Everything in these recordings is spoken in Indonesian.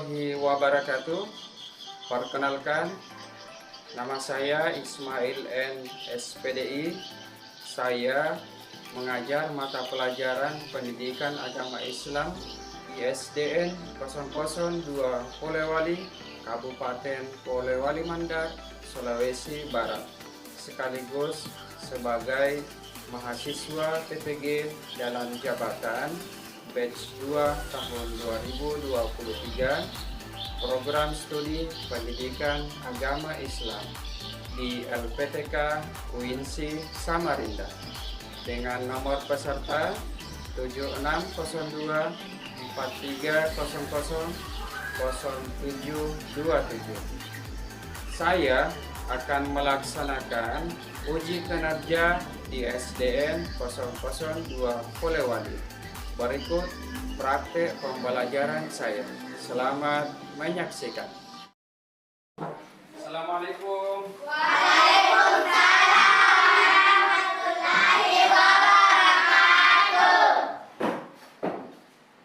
warahmatullahi wabarakatuh. Perkenalkan, nama saya Ismail N. SPDI. Saya mengajar mata pelajaran Pendidikan Agama Islam ISDN 002 Polewali, Kabupaten Polewali Mandar, Sulawesi Barat, sekaligus sebagai mahasiswa PPG dalam jabatan batch 2 tahun 2023 program studi Pendidikan Agama Islam di LPTK UINSI Samarinda dengan nomor peserta 7602 4300 0727. Saya akan melaksanakan uji kinerja di SDN 002 Polewali. Berikut praktek pembelajaran saya. Selamat menyaksikan. Assalamualaikum. Waalaikumsalam warahmatullahi wabarakatuh.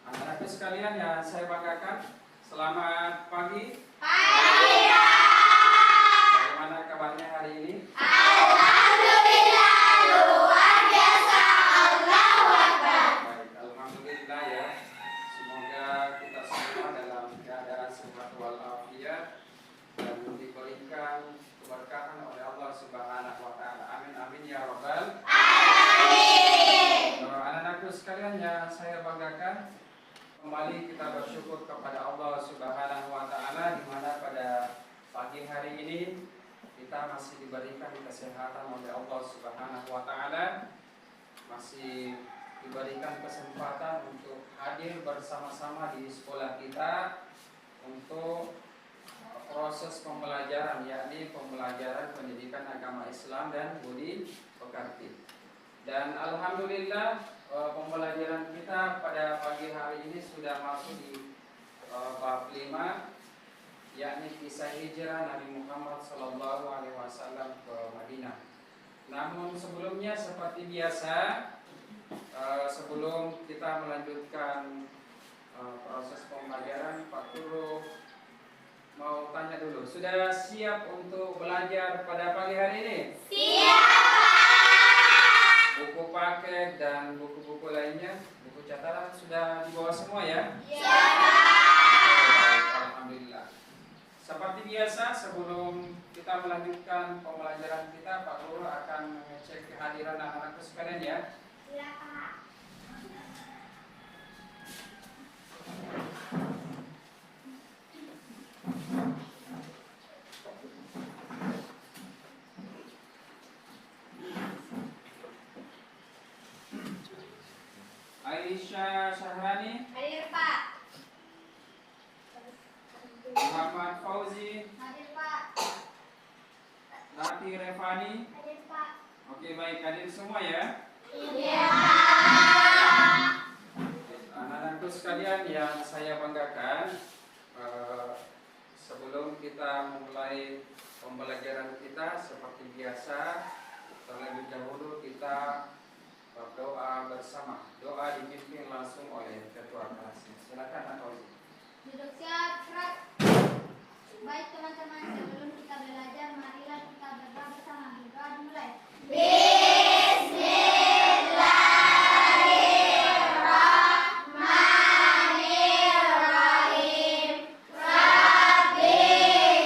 Anak-anakku sekalian yang saya banggakan, selamat pagi. Pagi. Bagaimana kabarnya hari ini? Alhamdulillah, luar biasa. Allahu Akbar. Baik, alhamdulillah ya. Semoga kita semua dalam keadaan sehat walafiat dan diberikan keberkahan oleh Allah Subhanahu wa taala. Amin amin ya rabbal alamin. Anak-anakku sekalian yang saya banggakan, kembali kita bersyukur kepada Allah Subhanahu wa taala di mana pada pagi hari ini kita masih diberikan kesehatan oleh Allah Subhanahu wa taala, masih diberikan kesempatan untuk hadir bersama-sama di sekolah kita untuk proses pembelajaran, yakni pembelajaran pendidikan agama Islam dan budi pekerti. Dan alhamdulillah pembelajaran kita pada pagi hari ini sudah masuk di bab 5, yakni kisah hijrah Nabi Muhammad SAW ke Madinah. Namun sebelumnya seperti biasa, sebelum kita melanjutkan proses pembelajaran, Pak Guru mau tanya dulu, sudah siap untuk belajar pada pagi hari ini? Siap. Buku paket dan buku-buku lainnya, buku catatan sudah dibawa semua ya? Alhamdulillah. Seperti biasa, sebelum kita melanjutkan pembelajaran kita, Pak Guru akan mengecek kehadiran anak-anakku sekalian ya. Siap. Aisyah Syahrani, Hadir Pak. Muhammad Fauzi, Hadir Pak. Rati Revani. Hadir Pak. Oke, baik, hadir semua ya. Iya. Anak-anakku sekalian yang saya banggakan, sebelum kita memulai pembelajaran kita seperti biasa, terlebih dahulu kita berdoa bersama. Doa dipimpin langsung oleh ketua kelasnya. Silakan Pak Fauzi. Duduk siap, gerak. Baik teman-teman, sebelum kita belajar, marilah kita berdoa bersama. Berdoa dimulai. Bismillahirrahmanirrahim. Rabbi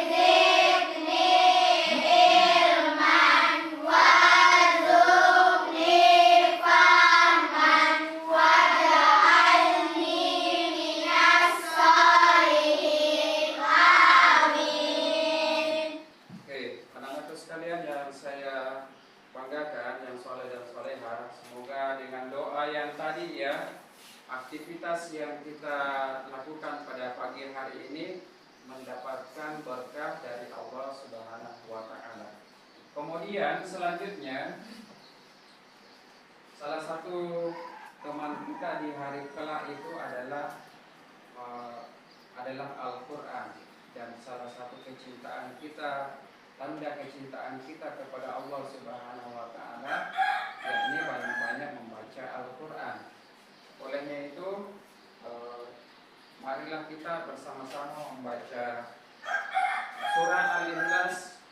zidni ilman warzuqni fahman waj'alni minas sholihin. Amin. Oke, anak-anakku sekalian yang saya banggakan, yang soleh dan soleha, semoga dengan doa yang tadi ya, aktivitas yang kita lakukan pada pagi hari ini mendapatkan berkah dari Allah Subhanahu wa taala. Kemudian selanjutnya, salah satu teman kita di hari kelak itu adalah Al-Quran, dan salah satu kecintaan kita, tanda kecintaan kita kepada Allah Subhanahu wa taala, yakni banyak-banyak membaca Al-Quran. Olehnya itu marilah kita bersama-sama membaca surah Al-Ikhlas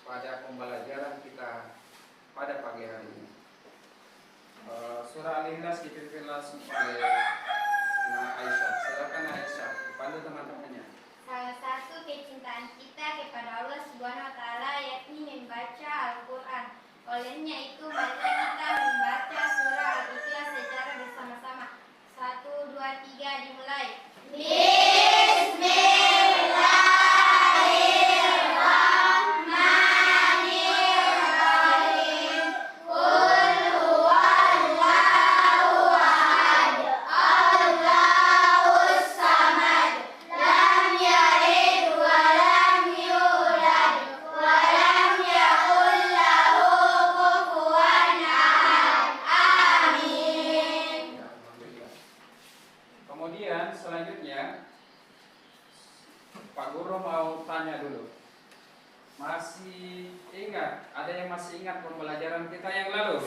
pada pembelajaran kita pada pagi hari ini. Surah Al-Ikhlas dipimpin langsung oleh Aisyah. Silakan Aisyah, bantu teman-temannya. Salah satu kecintaan kita kepada Allah Subhanahu wa taala yakni membaca Al-Qur'an. Olehnya itu marilah kita membaca surah Al-Ikhlas secara bersama-sama. 1, 2, 3 dimulai. Bismillahirrahmanirrahim. Qul huwallahu ahad. Allahus samad. Lam yalid wa lam yulad wa lam yakul lahu kufuwan ahad. Amin. Ya, alhamdulillah. Kemudian selanjutnya Pak Guru mau tanya dulu. Masih ingat? Ada yang masih ingat pembelajaran kita yang lalu?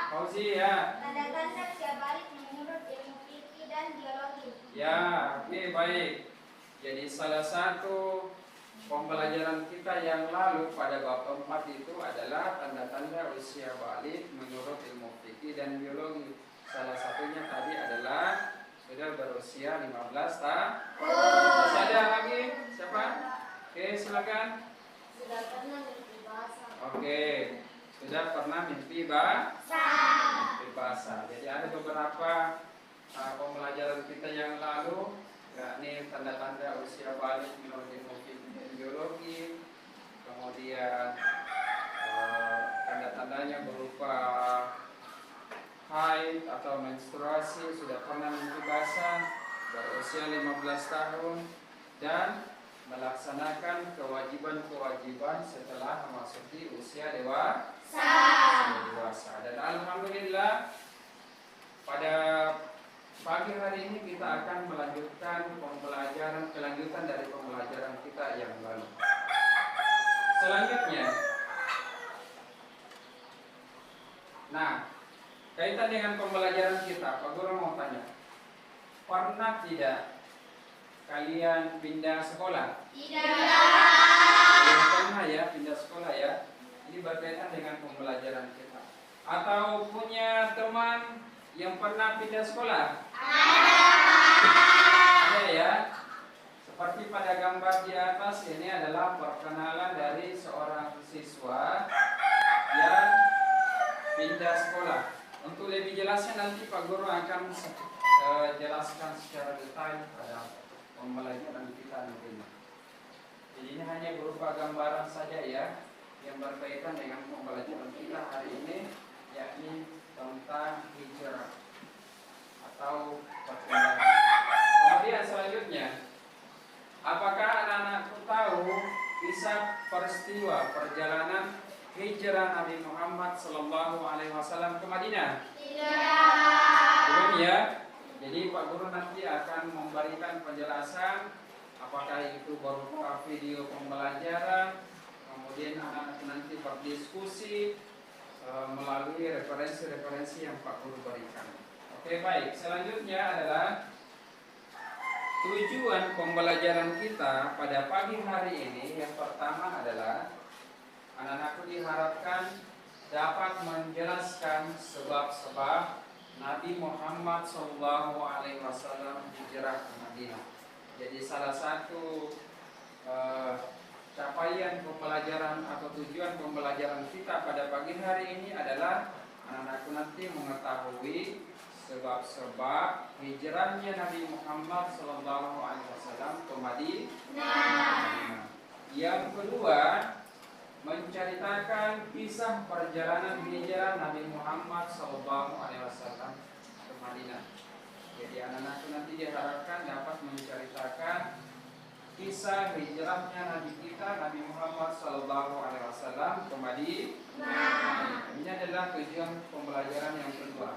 Fauzi ya. Tanda-tanda usia balik menurut ilmu fikih dan biologi. Ya, oke baik. Jadi salah satu pembelajaran kita yang lalu pada bab 4 itu adalah tanda-tanda usia balik menurut ilmu fikih dan biologi. Salah satunya tadi adalah sudah berusia 15 tahun. Masih ada lagi? Siapa? Oke, silakan. Sudah pernah mimpi basah. Oke, sudah pernah mimpi basah. Jadi ada beberapa pembelajaran kita yang lalu, yakni tanda-tanda usia balik menurut ilmu fikih dan biologi. Kemudian tanda-tandanya berupa haid atau menstruasi, sudah pernah mimpi basah, berusia 15 tahun, dan melaksanakan kewajiban-kewajiban setelah memasuki usia dewasa. Dan alhamdulillah pada pagi hari ini kita akan melanjutkan kelanjutan dari pembelajaran kita yang lalu. Selanjutnya, nah, kaitan dengan pembelajaran kita, Pak Guru mau tanya, pernah tidak kalian pindah sekolah? Belum pernah ya pindah sekolah ya. Ini berkaitan dengan pembelajaran kita. Atau punya teman yang pernah pindah sekolah? Ada ya. Seperti pada gambar di atas ini adalah perkenalan dari seorang siswa yang pindah sekolah. Untuk lebih jelasnya nanti Pak Guru akan jelaskan secara detail pada pembelajaran kita nantinya. Jadi ini hanya berupa gambaran saja ya, yang berkaitan dengan pembelajaran kita hari ini, yakni tentang hijrah atau perpindahan. Kemudian selanjutnya, apakah anak-anakku tahu kisah peristiwa perjalanan hijrah Nabi Muhammad SAW ke Madinah? Belum ya? Jadi Pak Guru nanti akan memberikan penjelasan apakah itu berupa video pembelajaran, kemudian anak-anak nanti berdiskusi melalui referensi-referensi yang Pak Guru berikan. Oke baik, selanjutnya adalah tujuan pembelajaran kita pada pagi hari ini. Yang pertama adalah anak-anakku diharapkan dapat menjelaskan sebab-sebab Nabi Muhammad SAW hijrah ke Madinah. Jadi salah satu capaian pembelajaran atau tujuan pembelajaran kita pada pagi hari ini adalah anak-anakku nanti mengetahui sebab-sebab hijrahnya Nabi Muhammad SAW ke Madinah. Yang kedua, menceritakan kisah perjalanan hijrah Nabi Muhammad SAW ke Madinah. Jadi anak-anak nanti diharapkan dapat menceritakan kisah hijrahnya Nabi kita Nabi Muhammad SAW ke Madinah. Ini adalah tujuan pembelajaran yang kedua.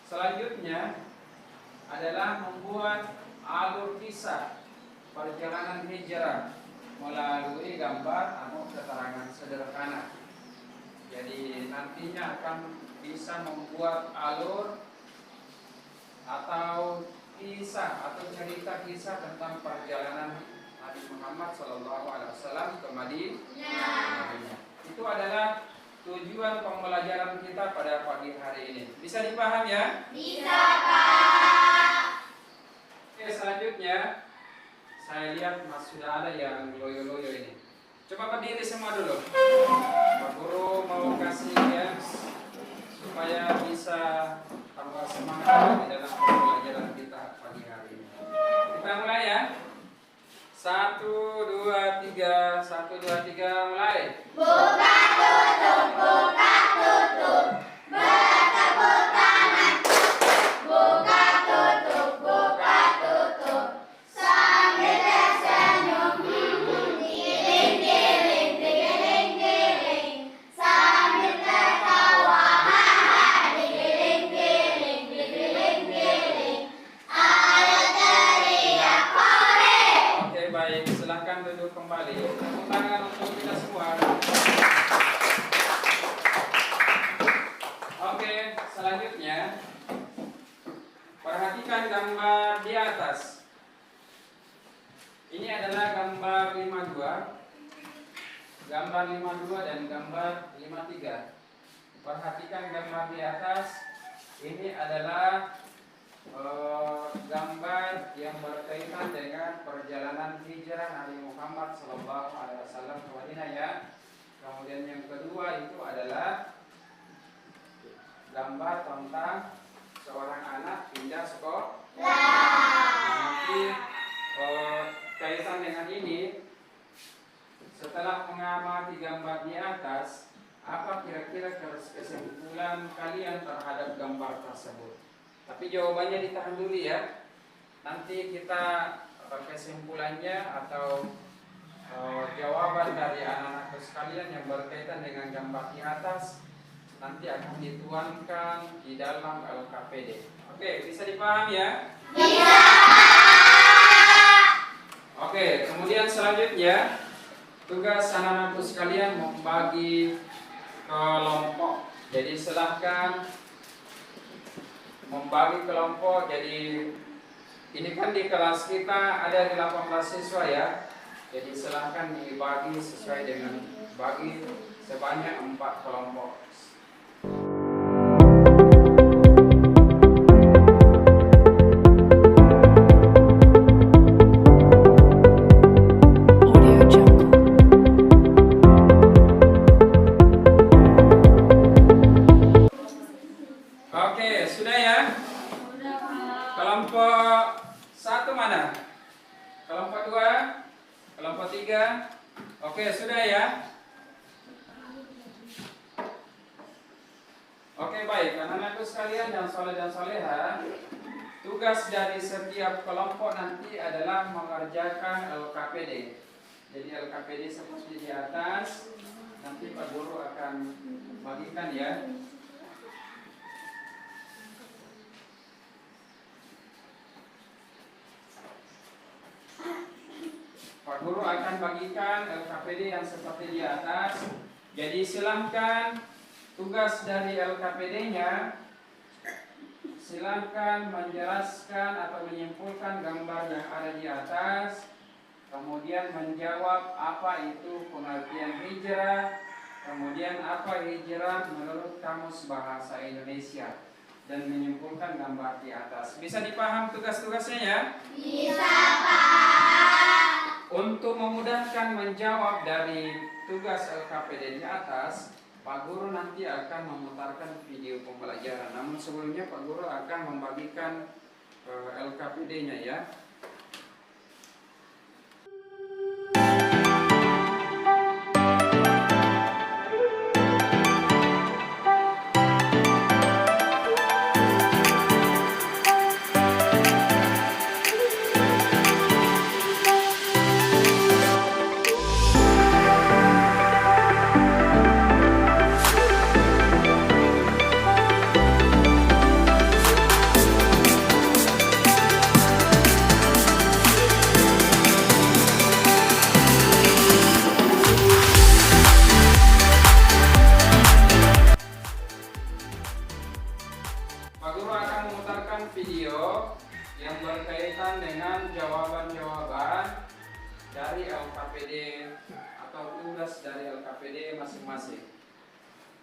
Selanjutnya adalah membuat alur kisah perjalanan hijrah melalui gambar atau keterangan sederhana. Jadi nantinya akan bisa membuat alur atau kisah atau cerita kisah tentang perjalanan Nabi Muhammad SAW ke Madinah. Itu adalah tujuan pembelajaran kita pada pagi hari ini. Bisa dipaham ya? Bisa, Pak. Oke, selanjutnya saya lihat sudah ada yang loyo-loyo ini. Coba berdiri semua dulu. Pak Guru mau kasih games supaya bisa tambah semangat di dalam pembelajaran kita pagi hari ini. Kita mulai ya. 1, 2, 3, 1, 2, 3, mulai. Buka tutup, buka tutup. Bertepuk tangan. Buka tutup, buka tutup. Sambil tersenyum. Giling, giling, giling, giling. Sambil tertawa. Digiling, giling, digiling, giling. Ayo teriak hore. Oke, baik. Silahkan duduk kembali. Tepuk tangan untuk kita semua. Oke, selanjutnya perhatikan gambar di atas. Ini adalah gambar 52. Gambar 52 dan gambar 53. Perhatikan gambar di atas. Ini adalah gambar yang berkaitan dengan perjalanan hijrah Nabi Muhammad SAW ke Madinah ya. Kemudian yang kedua itu adalah gambar tentang seorang anak pindah sekolah. Nanti kaitan dengan ini, setelah mengamati gambar di atas, apa kira-kira kesimpulan kalian terhadap gambar tersebut? Tapi jawabannya ditahan dulu ya. Nanti kita kesimpulannya atau jawaban dari anak-anakku sekalian yang berkaitan dengan gambar di atas nanti akan dituangkan di dalam LKPD. Oke, bisa dipahami ya? Bisa. Oke, kemudian selanjutnya tugas anak-anakku sekalian membagi kelompok. Jadi silahkan membagi kelompok. Jadi ini kan di kelas kita ada 18 siswa ya. Jadi silahkan dibagi sesuai dengan bagi sebanyak 4 kelompok. Oke, sudah ya? Kelompok 1 mana? Kelompok 2? Kelompok 3? Oke, sudah ya? Oke, baik. Anak-anakku sekalian yang soleh dan soleha, tugas dari setiap kelompok nanti adalah mengerjakan LKPD. Jadi LKPD seperti di atas, nanti Pak Guru akan bagikan ya. Pak Guru akan bagikan LKPD yang seperti di atas. Jadi silahkan tugas dari LKPD-nya, silahkan menjelaskan atau menyimpulkan gambar yang ada di atas, kemudian menjawab apa itu pengertian hijrah, kemudian apa hijrah menurut Kamus Bahasa Indonesia, dan menyimpulkan gambar di atas. Bisa dipaham tugas-tugasnya ya? Bisa, Pak. Untuk memudahkan menjawab dari tugas LKPD di atas, Pak Guru nanti akan memutarkan video pembelajaran. Namun sebelumnya Pak Guru akan membagikan LKPD-nya ya. LKPD atau tugas dari LKPD masing-masing.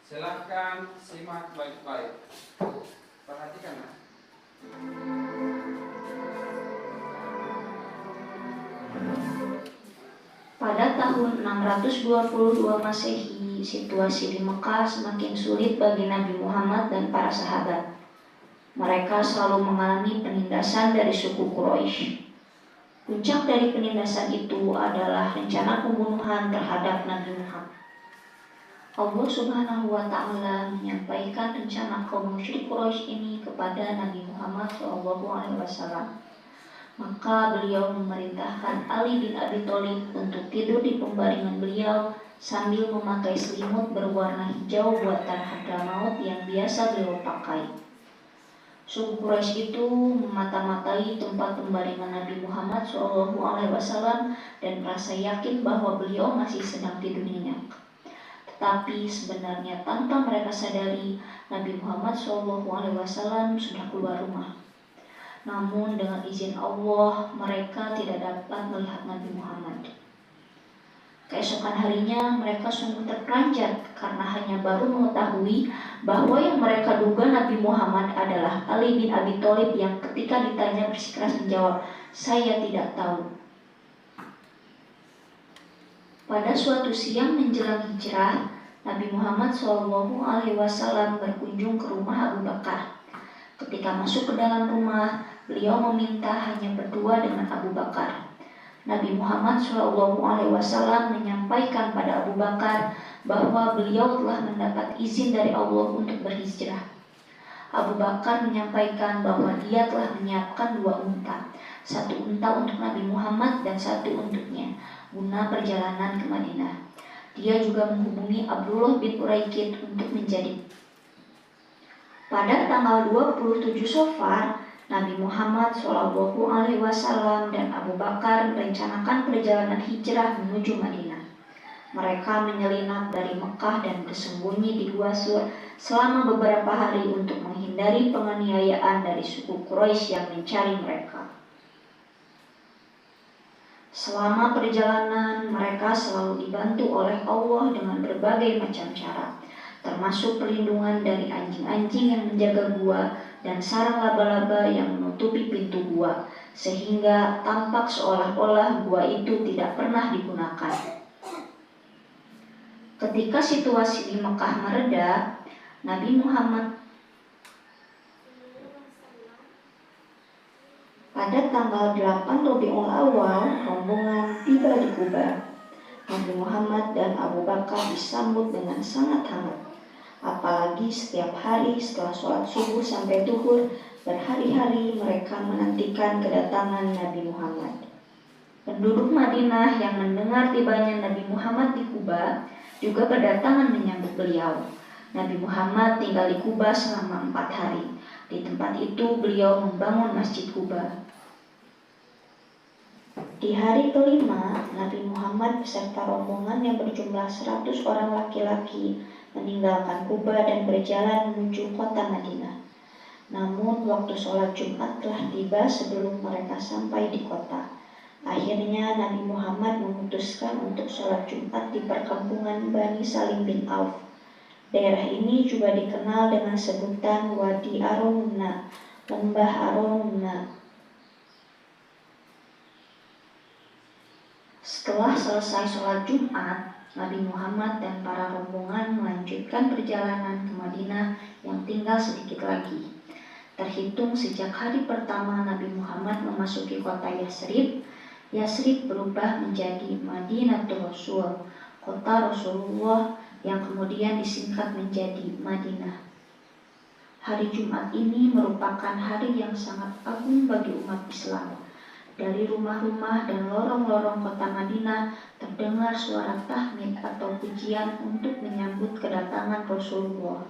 Silahkan simak baik-baik. Perhatikan ya. Pada tahun 622 Masehi, situasi di Mekah semakin sulit bagi Nabi Muhammad dan para sahabat. Mereka selalu mengalami penindasan dari suku Quraisy. Puncak dari penindasan itu adalah rencana pembunuhan terhadap Nabi Muhammad. Allah Subhanahu wa Ta'ala menyampaikan rencana kaum musyrik Quraisy ini kepada Nabi Muhammad SAW. Maka beliau memerintahkan Ali bin Abi Thalib untuk tidur di pembaringan beliau sambil memakai selimut berwarna hijau buatan Hadramaut yang biasa beliau pakai. Suku Quraisy itu memata-matai tempat pembaringan Nabi Muhammad SAW dan merasa yakin bahwa beliau masih sedang tidur nyenyak. Tetapi sebenarnya tanpa mereka sadari, Nabi Muhammad SAW sudah keluar rumah. Namun dengan izin Allah, mereka tidak dapat melihat Nabi Muhammad. Keesokan harinya, mereka sungguh terperanjat karena hanya baru mengetahui bahwa yang mereka duga Nabi Muhammad adalah Ali bin Abi Thalib yang ketika ditanya bersikeras menjawab, "Saya tidak tahu." Pada suatu siang menjelang hijrah, Nabi Muhammad SAW berkunjung ke rumah Abu Bakar. Ketika masuk ke dalam rumah, beliau meminta hanya berdua dengan Abu Bakar. Nabi Muhammad SAW menyampaikan pada Abu Bakar bahwa beliau telah mendapat izin dari Allah untuk berhijrah. Abu Bakar menyampaikan bahwa dia telah menyiapkan 2 unta, 1 unta untuk Nabi Muhammad dan 1 untuknya, guna perjalanan ke Madinah. Dia juga menghubungi Abdullah bin Uraikid untuk menjadi. Pada tanggal 27 Safar, Nabi Muhammad SAW dan Abu Bakar merencanakan perjalanan hijrah menuju Madinah. Mereka menyelinap dari Mekah dan bersembunyi di Gua Sur selama beberapa hari untuk menghindari penganiayaan dari suku Quraisy yang mencari mereka. Selama perjalanan, mereka selalu dibantu oleh Allah dengan berbagai macam cara, termasuk perlindungan dari anjing-anjing yang menjaga gua dan sarang laba-laba yang menutupi pintu gua, sehingga tampak seolah-olah gua itu tidak pernah digunakan. Ketika situasi di Mekah mereda, Nabi Muhammad pada tanggal 8 Rabiul Awal, rombongan tiba di Kuba. Nabi Muhammad dan Abu Bakar disambut dengan sangat hangat. Apalagi setiap hari setelah sholat subuh sampai zuhur, berhari-hari mereka menantikan kedatangan Nabi Muhammad. Penduduk Madinah yang mendengar tibanya Nabi Muhammad di Kuba juga berdatangan menyambut beliau. Nabi Muhammad tinggal di Kuba selama 4 hari. Di tempat itu beliau membangun Masjid Kuba. Di hari kelima, Nabi Muhammad beserta rombongan yang berjumlah 100 orang laki-laki meninggalkan Kuba dan berjalan menuju kota Madinah. Namun waktu sholat Jumat telah tiba sebelum mereka sampai di kota. Akhirnya Nabi Muhammad memutuskan untuk sholat Jumat di perkampungan Bani Salim bin Auf. Daerah ini juga dikenal dengan sebutan Wadi Arumna, Lembah Arumna. Setelah selesai sholat Jumat, Nabi Muhammad dan para rombongan melanjutkan perjalanan ke Madinah yang tinggal sedikit lagi. Terhitung sejak hari pertama Nabi Muhammad memasuki kota Yasrib, Yasrib berubah menjadi Madinatul Rasul, kota Rasulullah yang kemudian disingkat menjadi Madinah. Hari Jumat ini merupakan hari yang sangat agung bagi umat Islam. Dari rumah-rumah dan lorong-lorong kota Madinah terdengar suara tahmid atau pujian untuk menyambut kedatangan Rasulullah.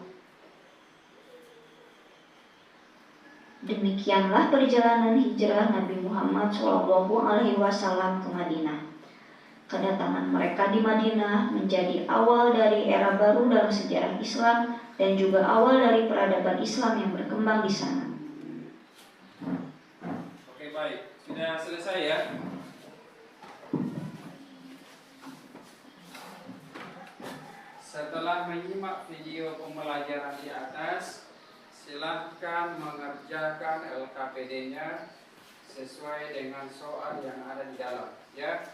Demikianlah perjalanan hijrah Nabi Muhammad SAW ke Madinah. Kedatangan mereka di Madinah menjadi awal dari era baru dalam sejarah Islam dan juga awal dari peradaban Islam yang berkembang di sana. Oke, baik. Sudah selesai ya? setelah menyimak video pembelajaran di atas, silakan mengerjakan LKPD-nya sesuai dengan soal yang ada di dalam, ya.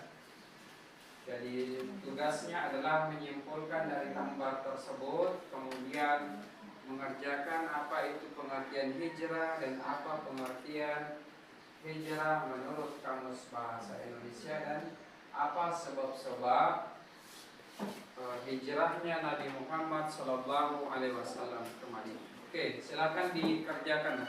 Jadi tugasnya adalah menyimpulkan dari gambar tersebut, kemudian mengerjakan apa itu pengertian hijrah dan apa pengertian hijrah menurut Kamus Bahasa Indonesia dan apa sebab-sebab hijrahnya Nabi Muhammad Sallallahu Alaihi Wasallam ke Madinah. Oke, silakan dikerjakan.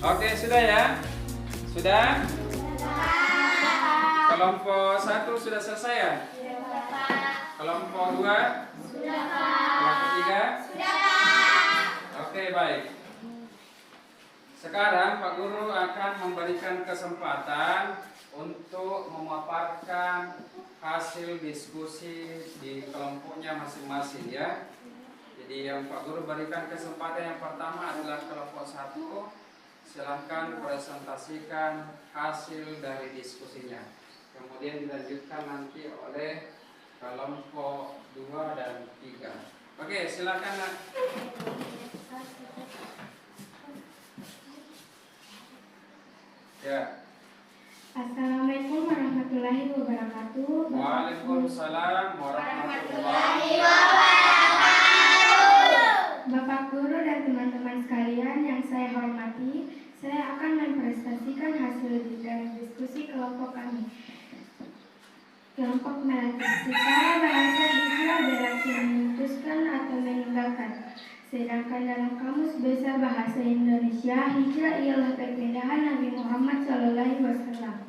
Oke, sudah ya? Sudah? Kelompok 1 sudah selesai ya? Kelompok 2? Kelompok 3? Oke, baik. Sekarang Pak Guru akan memberikan kesempatan untuk memaparkan hasil diskusi di kelompoknya masing-masing, ya. Jadi yang Pak Guru berikan kesempatan yang pertama adalah kelompok 1. Silahkan presentasikan hasil dari diskusinya. Kemudian dilanjutkan nanti oleh kelompok 2 dan 3. Oke, silakan. Ya. Assalamualaikum warahmatullahi wabarakatuh. Waalaikumsalam warahmatullahi Bapak Guru dan teman-teman sekalian yang saya hormati, saya akan mempresentasikan hasil dari diskusi kelompok kami. Kelompok secara bahasa hijrah berarti memutuskan atau meninggalkan. Sedangkan dalam Kamus Besar Bahasa Indonesia, hijrah ialah perpindahan Nabi Muhammad SAW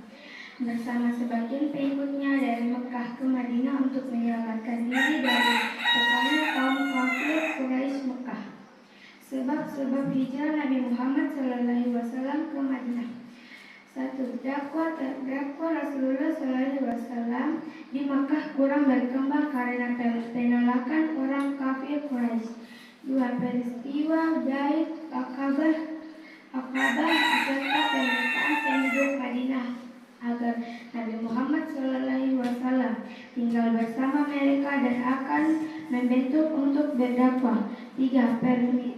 bersama sebagian pengikutnya dari Mekah ke Madinah untuk menyelamatkan diri dari tekanan kaum kafir Quraisy Mekah. Sebab-sebab hijrah Nabi Muhammad SAW ke Madinah. 1. Dakwah Rasulullah SAW di Mekah kurang berkembang karena penolakan orang kafir Quraisy. 2. Peristiwa Bait Aqabah serta permintaan penduduk Madinah agar Nabi Muhammad SAW tinggal bersama mereka dan akan membentuk untuk berdakwah. 3.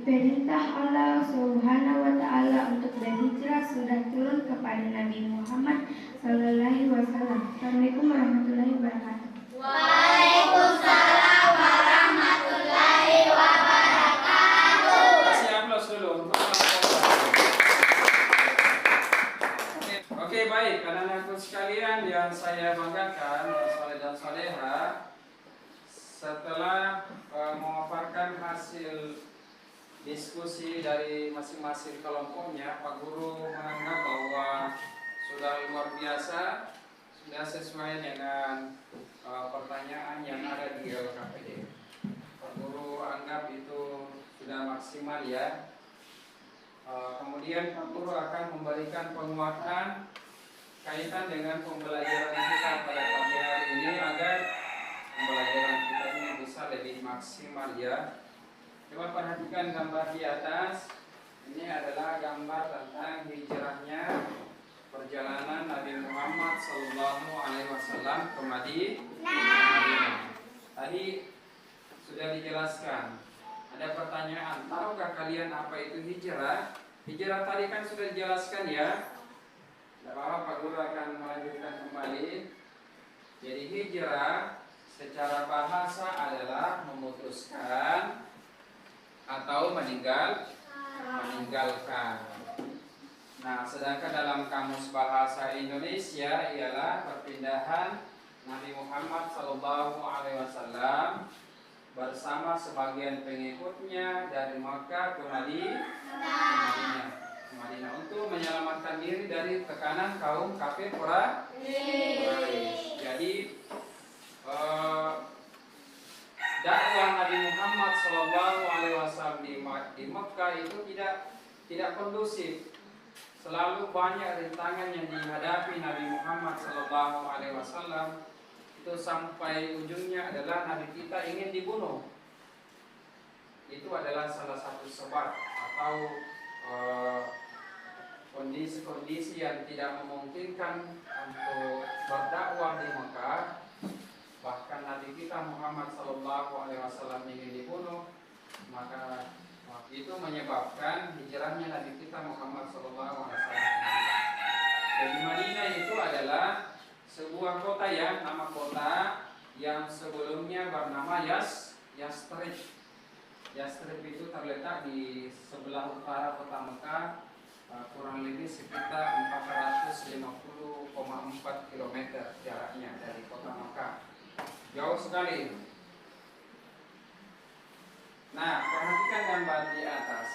Perintah Allah Subhanahu wa Ta'ala untuk berhijrah sudah turun kepada Nabi Muhammad SAW. Assalamualaikum warahmatullahi wabarakatuh. Waalaikumsalam warahmatullahi wabarakatuh. Kasih aplaus dulu untuk Oke, baik, anak-anakku sekalian yang saya banggakan, Saleh dan Saleha, setelah memaparkan hasil diskusi dari masing-masing kelompoknya, Pak Guru menganggap bahwa sudah luar biasa, sudah sesuai dengan pertanyaan yang ada di LKPD. Pak Guru anggap itu sudah maksimal, ya. Kemudian Pak Guru akan memberikan penguatan kaitan dengan pembelajaran kita pada pagi hari ini agar pembelajaran kita ini bisa lebih maksimal ya. Coba perhatikan gambar di atas. Ini adalah gambar tentang hijrahnya perjalanan Nabi Muhammad SAW ke Madinah. Tadi sudah dijelaskan. Ada pertanyaan, tahukah kalian apa itu hijrah? Hijrah tadi kan sudah dijelaskan ya. Tidak apa-apa, Pak Guru akan melanjutkan kembali. Jadi hijrah secara bahasa adalah memutuskan atau meninggalkan. Nah, sedangkan dalam kamus bahasa Indonesia ialah perpindahan Nabi Muhammad SAW bersama sebagian pengikutnya dari Makkah ke Madinah untuk menyelamatkan diri dari tekanan kaum kafir Quraisy. Jadi dakwah Nabi Muhammad SAW di Makkah itu tidak kondusif. Selalu banyak rintangan yang dihadapi Nabi Muhammad SAW. Itu sampai ujungnya adalah Nabi kita ingin dibunuh. Itu adalah salah satu sebab atau kondisi-kondisi yang tidak memungkinkan untuk berdakwah di Mekah. Bahkan Nabi kita Muhammad SAW ingin dibunuh, maka itu menyebabkan hijrahnya Nabi kita Muhammad SAW. Jadi Madinah itu adalah sebuah kota ya, nama kota yang sebelumnya bernama Yastrib. Yastrib itu terletak di sebelah utara kota Mekah, kurang lebih sekitar 450,4 km jaraknya dari kota Mekah. Jauh sekali. Nah, perhatikan gambar di atas.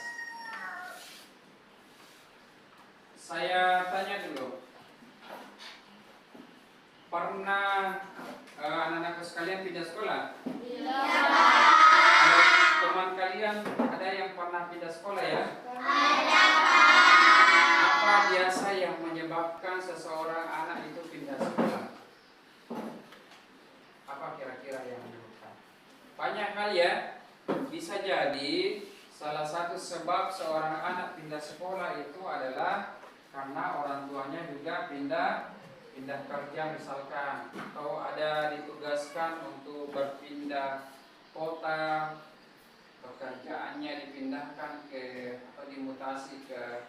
Saya tanya dulu. Pernah anak-anak sekalian pindah sekolah? Iya. Teman kalian ada yang pernah pindah sekolah ya? Ada. Apa biasa yang menyebabkan seseorang anak itu pindah sekolah? Apa kira-kira yang menyebabkan? Banyak hal ya. Bisa jadi salah satu sebab seorang anak pindah sekolah itu adalah karena orang tuanya juga pindah kerja misalkan, atau ada ditugaskan untuk berpindah kota, pekerjaannya dipindahkan atau dimutasi ke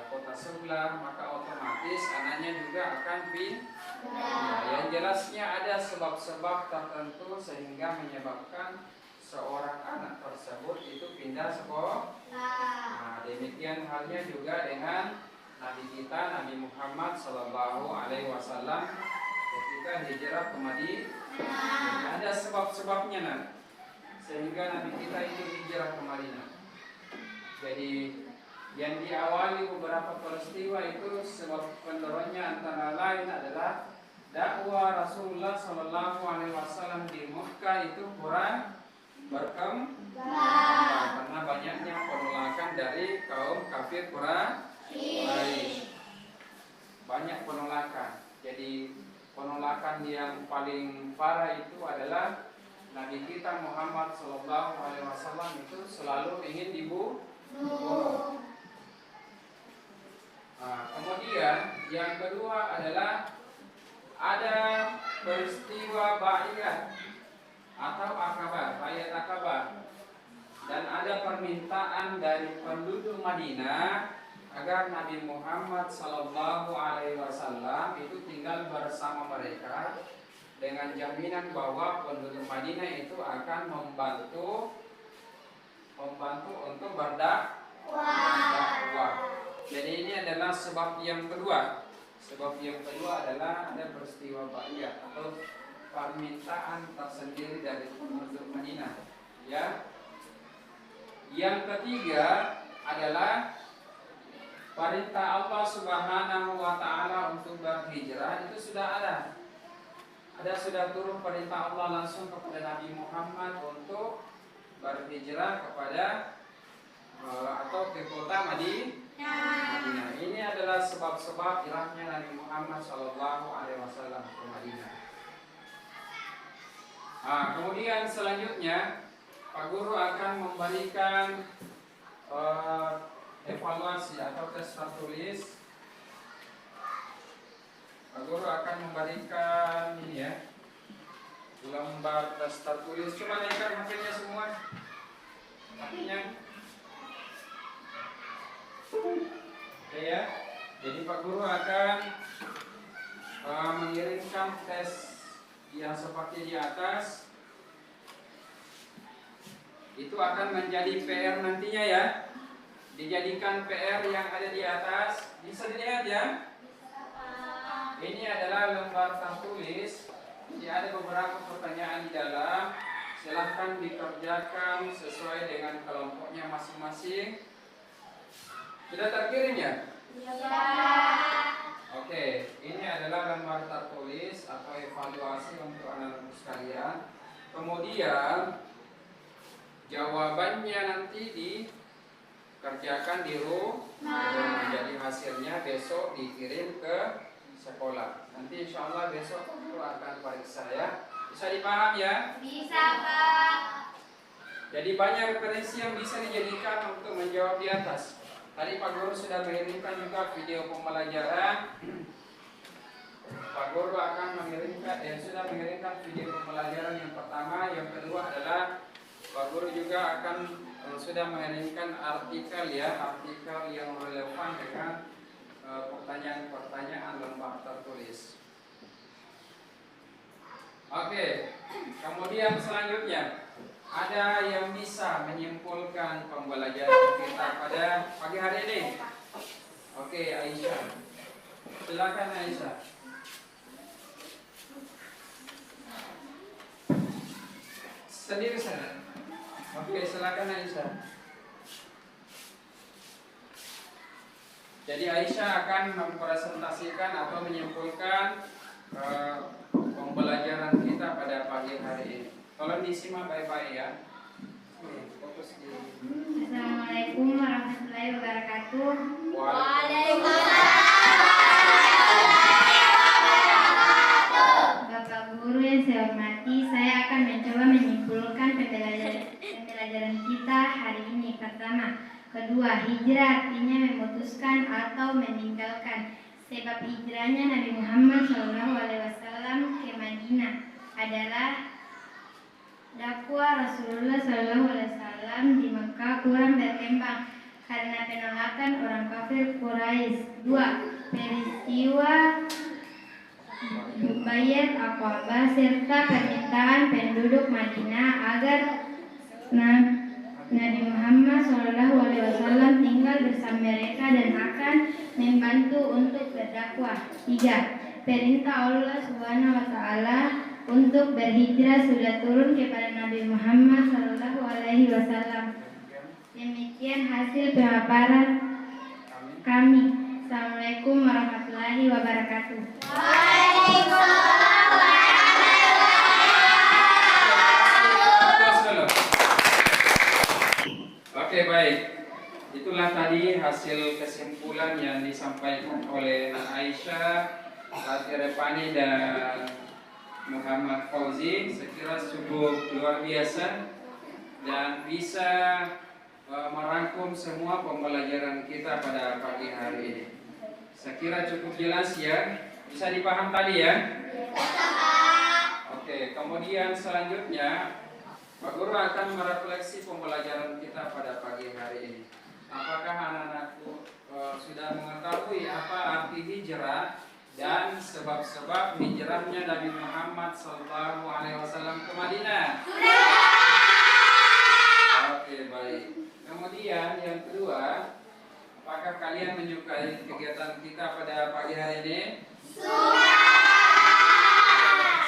kota sebelah, maka otomatis anaknya juga akan pindah. Yang jelasnya ada sebab-sebab tertentu sehingga menyebabkan seorang anak tersebut itu pindah sekolah. Nah, demikian halnya juga dengan Nabi kita Nabi Muhammad SAW ketika hijrah ke Madinah. Ada sebab-sebabnya nah, sehingga Nabi kita itu hijrah ke Madinah. Jadi yang diawali beberapa peristiwa itu sebab pendorongnya antara lain adalah dakwah Rasulullah SAW di Mekah itu kurang berkembang karena banyaknya penolakan dari kaum kafir Quraisy. Banyak penolakan. Jadi penolakan yang paling parah itu adalah Nabi kita Muhammad SAW itu selalu ingin dibunuh. Nah, kemudian yang kedua adalah ada peristiwa Bai'ah atau Akabah, Bai'at Akabah, dan ada permintaan dari penduduk Madinah agar Nabi Muhammad SAW itu tinggal bersama mereka dengan jaminan bahwa penduduk Madinah itu akan membantu untuk berdakwah. Jadi ini adalah sebab yang kedua. Sebab yang kedua adalah ada peristiwa Bai'ah atau permintaan tersendiri dari penduduk Madinah. Ya. Yang ketiga adalah perintah Allah Subhanahu wa taala untuk berhijrah itu sudah ada. Sudah turun perintah Allah langsung kepada Nabi Muhammad untuk berhijrah kepada atau ke kota Madinah. ini adalah sebab-sebab hijrahnya Nabi Muhammad SAW ke Madinah. Kemudian selanjutnya Pak Guru akan memberikan evaluasi atau tes tertulis. Pak Guru akan memberikan ini ya, lembar tes tertulis. Coba naikkan HP-nya semua. HP-nya. Oke ya. Jadi Pak Guru akan mengirimkan tes yang seperti di atas. Itu akan menjadi PR nantinya ya. Dijadikan PR yang ada di atas. Bisa dilihat ya. Ini adalah lembar tertulis. Jadi ada beberapa pertanyaan di dalam. Silahkan dikerjakan sesuai dengan kelompoknya masing-masing. Sudah terkirim ya? Oke, ini adalah lembar tertulis atau evaluasi untuk anak-anak sekalian. Kemudian jawabannya nanti dikerjakan di rumah. Jadi hasilnya besok dikirim ke sekolah. Nanti insya Allah besok Guru akan periksa ya. Bisa dipaham ya? Bisa, Pak. Jadi banyak referensi yang bisa dijadikan untuk menjawab di atas. Tadi Pak Guru sudah mengirimkan juga video pembelajaran. Pak Guru akan sudah mengirimkan video pembelajaran yang pertama. Yang kedua adalah Pak Guru juga akan sudah mengirimkan artikel ya, artikel yang relevan dengan pertanyaan-pertanyaan lembar tertulis. Oke, kemudian selanjutnya ada yang bisa menyimpulkan pembelajaran kita pada pagi hari ini? Oke, Aisyah. Silakan Aisyah. Sendiri sana. Oke, silakan Aisyah. Jadi Aisyah akan mempresentasikan atau menyimpulkan pembelajaran kita pada pagi hari ini. Tolong disimak baik-baik ya. Fokus di. Assalamualaikum warahmatullahi wabarakatuh. Bapak Guru yang saya hormati, saya akan mencoba menyimpulkan pembelajaran kita hari ini. Pertama, kedua, hijrah artinya memutuskan atau meninggalkan. Sebab hijrahnya Nabi Muhammad SAW ke Madinah adalah dakwah Rasulullah SAW di Mekah kurang berkembang karena penolakan orang kafir Quraisy. 2. Peristiwa Baiat Aqabah serta permintaan penduduk Madinah agar Nabi Muhammad SAW tinggal bersama mereka dan akan membantu untuk berdakwah. 3. Perintah Allah SWT untuk berhijrah sudah turun kepada Nabi Muhammad SAW. Demikian hasil pemaparan kami. Assalamualaikum warahmatullahi wabarakatuh. Oke, baik. Itulah tadi hasil kesimpulan yang disampaikan oleh Aisyah, Rati Repani dan Muhammad Fauzi. Saya kira cukup luar biasa dan bisa merangkum semua pembelajaran kita pada pagi hari ini. Saya kira cukup jelas ya. Bisa dipaham tadi ya? Oke, kemudian selanjutnya Pak Guru akan merefleksi pembelajaran kita pada pagi hari ini. Apakah anak-anakku sudah mengetahui apa arti hijrah dan sebab-sebab hijrahnya Nabi Muhammad SAW ke Madinah? Oke, baik. Kemudian yang kedua, apakah kalian menyukai kegiatan kita pada pagi hari ini?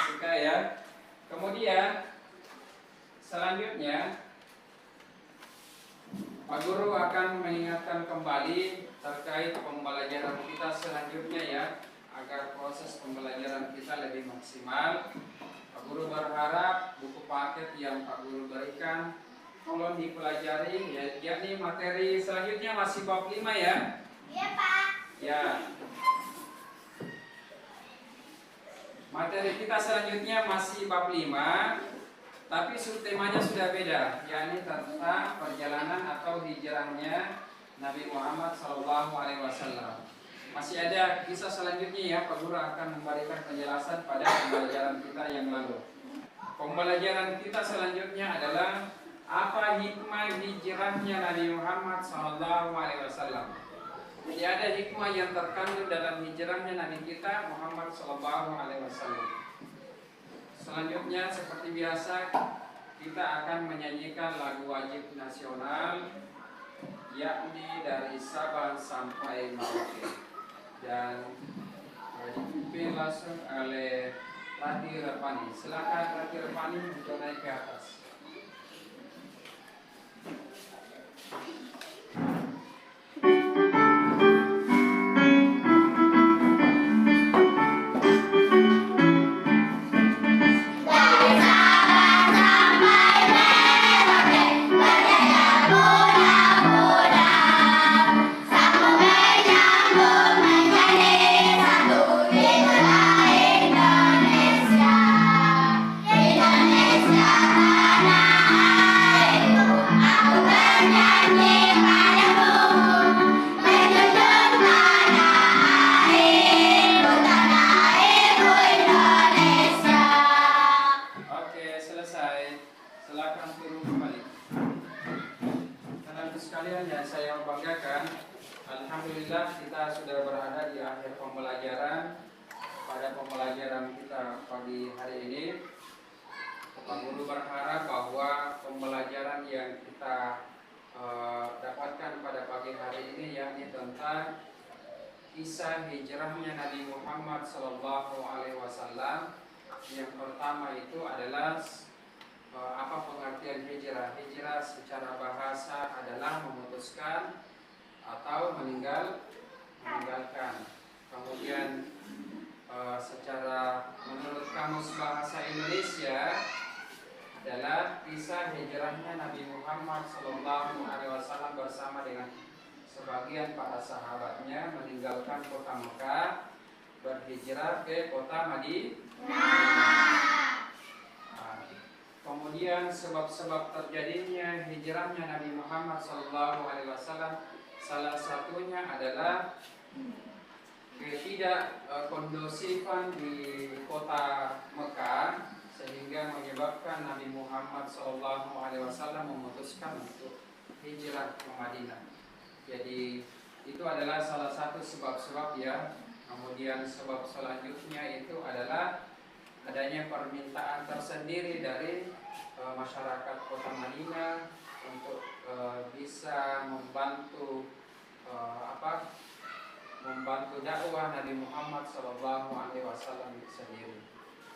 Suka ya. Kemudian selanjutnya Pak Guru akan mengingatkan kembali terkait pembelajaran kita selanjutnya ya, agar proses pembelajaran kita lebih maksimal. Pak Guru berharap buku paket yang Pak Guru berikan tolong dipelajari ya, yakni materi selanjutnya masih bab 5 ya. Iya, Pak. Ya. Materi kita selanjutnya masih bab 5, tapi subtemanya sudah beda, yakni tentang perjalanan atau hijrahnya Nabi Muhammad SAW. Masih ada kisah selanjutnya ya, Pak Guru akan memberikan penjelasan pada pembelajaran kita yang lalu. Pembelajaran kita selanjutnya adalah apa hikmah hijrahnya Nabi Muhammad SAW. Jadi ada hikmah yang terkandung dalam hijrahnya Nabi kita Muhammad SAW. Selanjutnya seperti biasa kita akan menyanyikan lagu wajib nasional, yakni dari Sabang sampai Merauke, dan dipimpin langsung oleh Rati Repani. Silakan Rati Repani untuk naik ke atas. Alhamdulillah kita sudah berada di akhir pembelajaran. Pada pembelajaran kita pagi hari ini, Pak Guru berharap bahwa pembelajaran yang kita dapatkan pada pagi hari ini yakni tentang kisah hijrahnya Nabi Muhammad SAW. Yang pertama itu adalah apa pengertian hijrah. Hijrah secara bahasa adalah memutuskan atau meninggalkan. Kemudian secara menurut Kamus Bahasa Indonesia adalah kisah hijrahnya Nabi Muhammad SAW bersama dengan sebagian para sahabatnya meninggalkan kota Mekah, berhijrah ke kota Madinah. Kemudian sebab-sebab terjadinya hijrahnya Nabi Muhammad SAW, salah satunya adalah ketidakkondusifan di kota Mekah, sehingga menyebabkan Nabi Muhammad SAW memutuskan untuk hijrah ke Madinah. Jadi itu adalah salah satu sebab-sebab ya. Kemudian sebab selanjutnya itu adalah adanya permintaan tersendiri dari masyarakat kota Madinah untuk bisa membantu dakwah Nabi Muhammad SAW sendiri.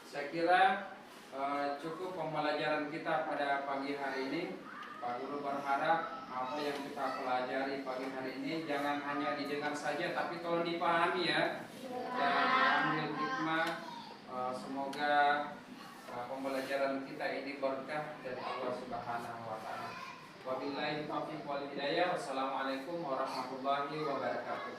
Saya kira cukup pembelajaran kita pada pagi hari ini. Pak Guru berharap apa yang kita pelajari pagi hari ini jangan hanya didengar saja, tapi tolong dipahami ya, dan ambil hikmah. Semoga pembelajaran kita ini berkah dari Allah Subhanahu wa taala. Wabillahi taufiq wal hidayah. Wassalamualaikum warahmatullahi wabarakatuh.